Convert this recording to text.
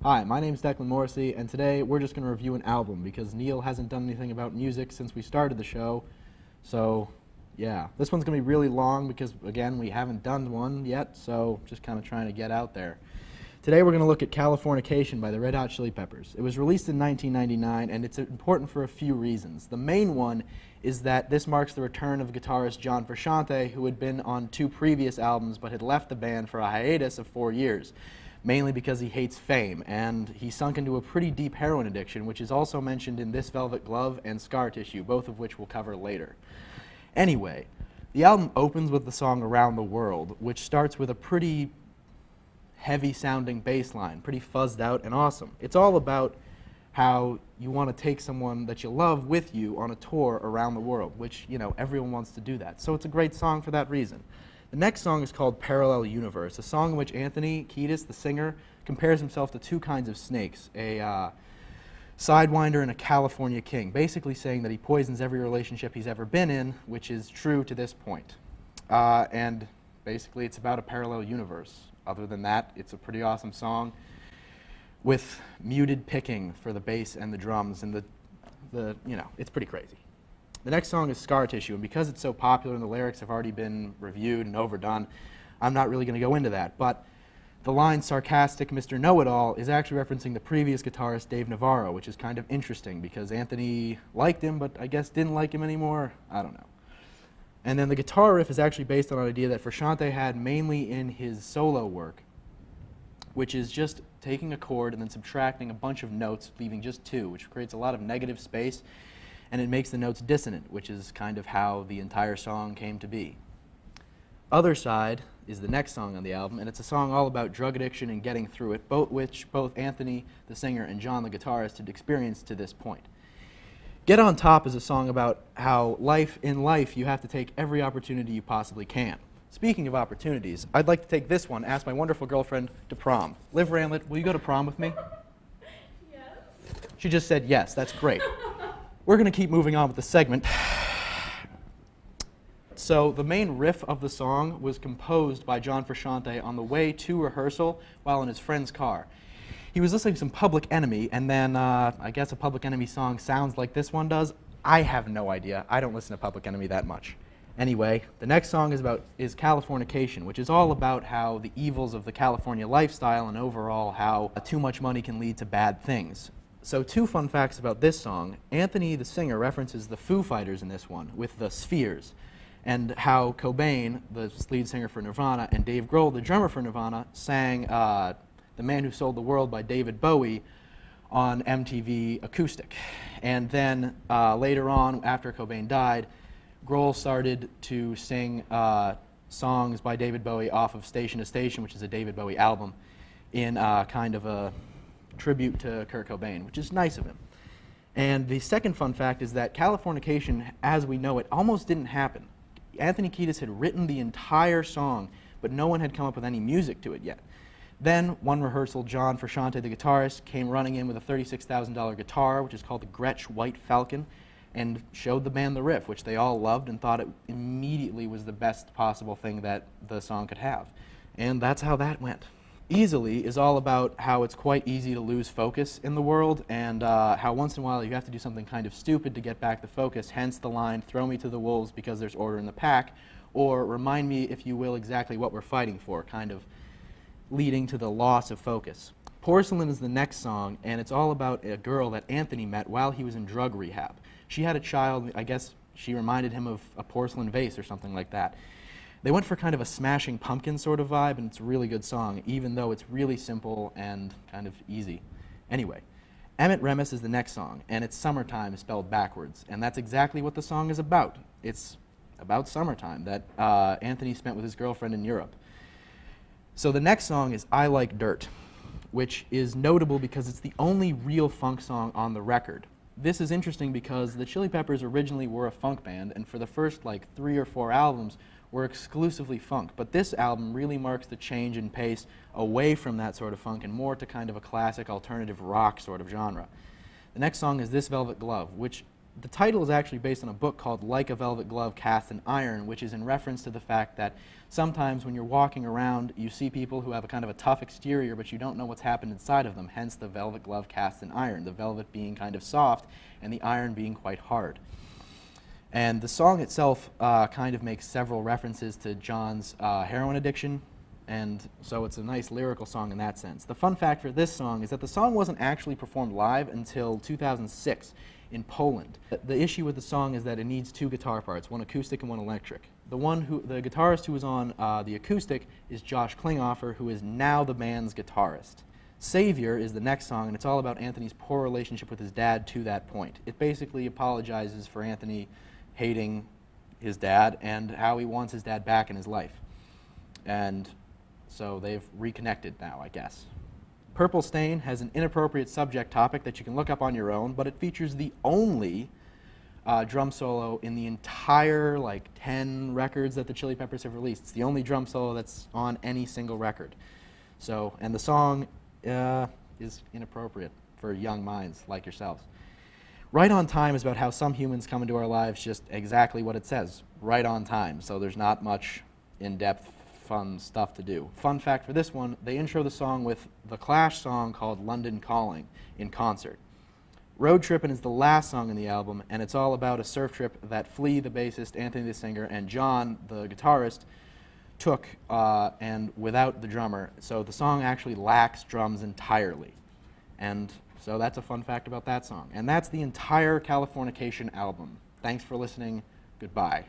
Hi, my name's Declan Morrissey, and today we're just going to review an album because Neil hasn't done anything about music since we started the show. So, yeah, this one's going to be really long because, again, we haven't done one yet, so just kind of trying to get out there. Today we're going to look at Californication by the Red Hot Chili Peppers. It was released in 1999, and it's important for a few reasons. The main one is that this marks the return of guitarist John Frusciante, who had been on 2 previous albums but had left the band for a hiatus of 4 years. Mainly because he hates fame, and he sunk into a pretty deep heroin addiction, which is also mentioned in This Velvet Glove and Scar Tissue, both of which we'll cover later. Anyway, the album opens with the song Around the World, which starts with a pretty heavy-sounding bass line, pretty fuzzed out and awesome. It's all about how you want to take someone that you love with you on a tour around the world, which, you know, everyone wants to do that. So it's a great song for that reason. The next song is called Parallel Universe, a song in which Anthony Kiedis, the singer, compares himself to 2 kinds of snakes, a Sidewinder and a California King, basically saying that he poisons every relationship he's ever been in, which is true to this point. And basically it's about a parallel universe. Other than that, it's a pretty awesome song with muted picking for the bass and the drums, and it's pretty crazy. The next song is Scar Tissue, and because it's so popular and the lyrics have already been reviewed and overdone, I'm not really going to go into that. But the line "sarcastic Mr. Know-It-All" is actually referencing the previous guitarist Dave Navarro, which is kind of interesting because Anthony liked him, but I guess didn't like him anymore. I don't know. And then the guitar riff is actually based on an idea that Frusciante had mainly in his solo work, which is just taking a chord and then subtracting a bunch of notes, leaving just 2, which creates a lot of negative space. And it makes the notes dissonant, which is kind of how the entire song came to be. Other Side is the next song on the album, and it's a song all about drug addiction and getting through it, which both Anthony, the singer, and John, the guitarist, had experienced to this point. Get on Top is a song about how in life you have to take every opportunity you possibly can. Speaking of opportunities, I'd like to take this one, ask my wonderful girlfriend to prom. Liv Ranlett, will you go to prom with me? Yes. She just said yes, that's great. We're going to keep moving on with the segment. So the main riff of the song was composed by John Frusciante on the way to rehearsal while in his friend's car. He was listening to some Public Enemy, and then I guess a Public Enemy song sounds like this one does. I have no idea. I don't listen to Public Enemy that much. Anyway, the next song is Californication, which is all about how the evils of the California lifestyle and overall how too much money can lead to bad things. So 2 fun facts about this song. Anthony, the singer, references the Foo Fighters in this one with the Spheres, and how Cobain, the lead singer for Nirvana, and Dave Grohl, the drummer for Nirvana, sang The Man Who Sold the World by David Bowie on MTV Acoustic. And then later on, after Cobain died, Grohl started to sing songs by David Bowie off of Station to Station, which is a David Bowie album, in kind of a tribute to Kurt Cobain, which is nice of him. And the second fun fact is that Californication, as we know it, almost didn't happen. Anthony Kiedis had written the entire song, but no one had come up with any music to it yet. Then, one rehearsal, John Frusciante, the guitarist, came running in with a $36,000 guitar, which is called the Gretsch White Falcon, and showed the band the riff, which they all loved and thought it immediately was the best possible thing that the song could have. And that's how that went. Easily is all about how it's quite easy to lose focus in the world, and how once in a while you have to do something kind of stupid to get back the focus, hence the line, "Throw me to the wolves because there's order in the pack," or "Remind me, if you will, exactly what we're fighting for," kind of leading to the loss of focus. Porcelain is the next song, and it's all about a girl that Anthony met while he was in drug rehab. She had a child, I guess she reminded him of a porcelain vase or something like that. They went for kind of a Smashing Pumpkins sort of vibe, and it's a really good song, even though it's really simple and kind of easy. Anyway, Emmett Remus is the next song, and it's Summertime spelled backwards, and that's exactly what the song is about. It's about summertime that Anthony spent with his girlfriend in Europe. So the next song is I Like Dirt, which is notable because it's the only real funk song on the record. This is interesting because the Chili Peppers originally were a funk band, and for the first 3 or 4 albums were exclusively funk, but this album really marks the change in pace away from that sort of funk and more to kind of a classic alternative rock sort of genre. The next song is This Velvet Glove, which The title is actually based on a book called Like a Velvet Glove Cast in Iron, which is in reference to the fact that sometimes when you're walking around, you see people who have a kind of a tough exterior, but you don't know what's happened inside of them, hence the velvet glove cast in iron, the velvet being kind of soft and the iron being quite hard. And the song itself kind of makes several references to John's heroin addiction, and so it's a nice lyrical song in that sense. The fun fact for this song is that the song wasn't actually performed live until 2006 in Poland. The issue with the song is that it needs two guitar parts, one acoustic and one electric. The guitarist who was on the acoustic is Josh Klinghoffer, who is now the band's guitarist. Savior is the next song, and it's all about Anthony's poor relationship with his dad to that point. It basically apologizes for Anthony hating his dad and how he wants his dad back in his life. And so they've reconnected now, I guess. Purple Stain has an inappropriate subject topic that you can look up on your own, but it features the only drum solo in the entire 10 records that the Chili Peppers have released. It's the only drum solo that's on any single record. So, and the song is inappropriate for young minds like yourselves. Right on Time is about how some humans come into our lives just exactly what it says, right on time. So there's not much in-depth fun stuff to do. Fun fact for this one, they intro the song with the Clash song called London Calling in concert. Road Trippin' is the last song in the album, and it's all about a surf trip that Flea, the bassist, Anthony, the singer, and John, the guitarist, took and without the drummer. So the song actually lacks drums entirely. And so that's a fun fact about that song. And that's the entire Californication album. Thanks for listening. Goodbye.